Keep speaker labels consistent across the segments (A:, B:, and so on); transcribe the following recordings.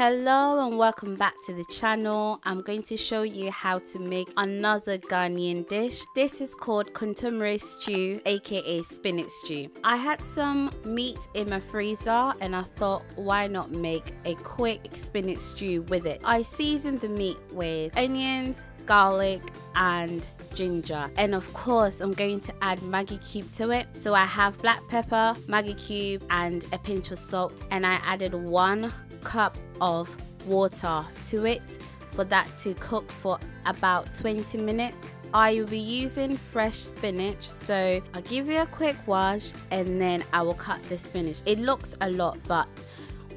A: Hello and welcome back to the channel. I'm going to show you how to make another Ghanaian dish. This is called Nkontomire stew, aka spinach stew. I had some meat in my freezer and I thought, why not make a quick spinach stew with it. I seasoned the meat with onions, garlic and ginger, and of course I'm going to add Maggi cube to it. So I have black pepper, Maggi cube and a pinch of salt, and I added 1 cup of water to it for that to cook for about 20 minutes. I will be using fresh spinach, so I'll give you a quick wash and then I will cut the spinach. It looks a lot, but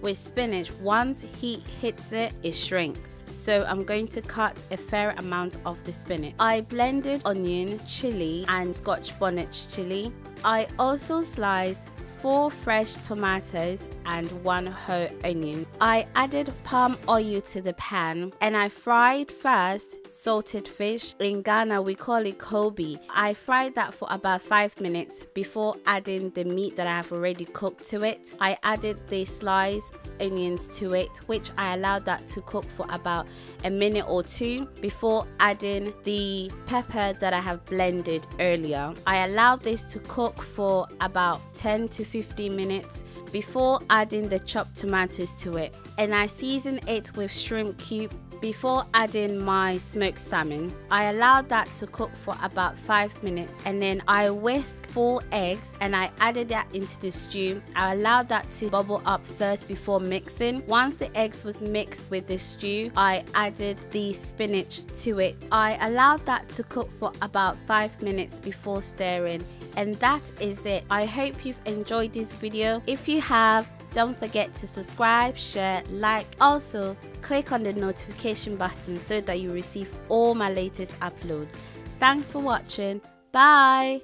A: with spinach, once heat hits it, it shrinks. So I'm going to cut a fair amount of the spinach. I blended onion, chili and Scotch bonnet chili. I also sliced 4 fresh tomatoes and 1 whole onion. I added palm oil to the pan and I fried first salted fish. In Ghana we call it kobe. I fried that for about 5 minutes before adding the meat that I have already cooked to it. I added the sliced onions to it, which I allowed that to cook for about a minute or 2 before adding the pepper that I have blended earlier. I allowed this to cook for about 10 to 15 minutes before adding the chopped tomatoes to it, and I seasoned it with shrimp cube before adding my smoked salmon. I allowed that to cook for about 5 minutes and then I whisked 4 eggs and I added that into the stew. I allowed that to bubble up first before mixing. Once the eggs was mixed with the stew, I added the spinach to it. I allowed that to cook for about 5 minutes before stirring, and that is it. I hope you've enjoyed this video. If you have, don't forget to subscribe, share, like. Also, click on the notification button so that you receive all my latest uploads. Thanks for watching. Bye.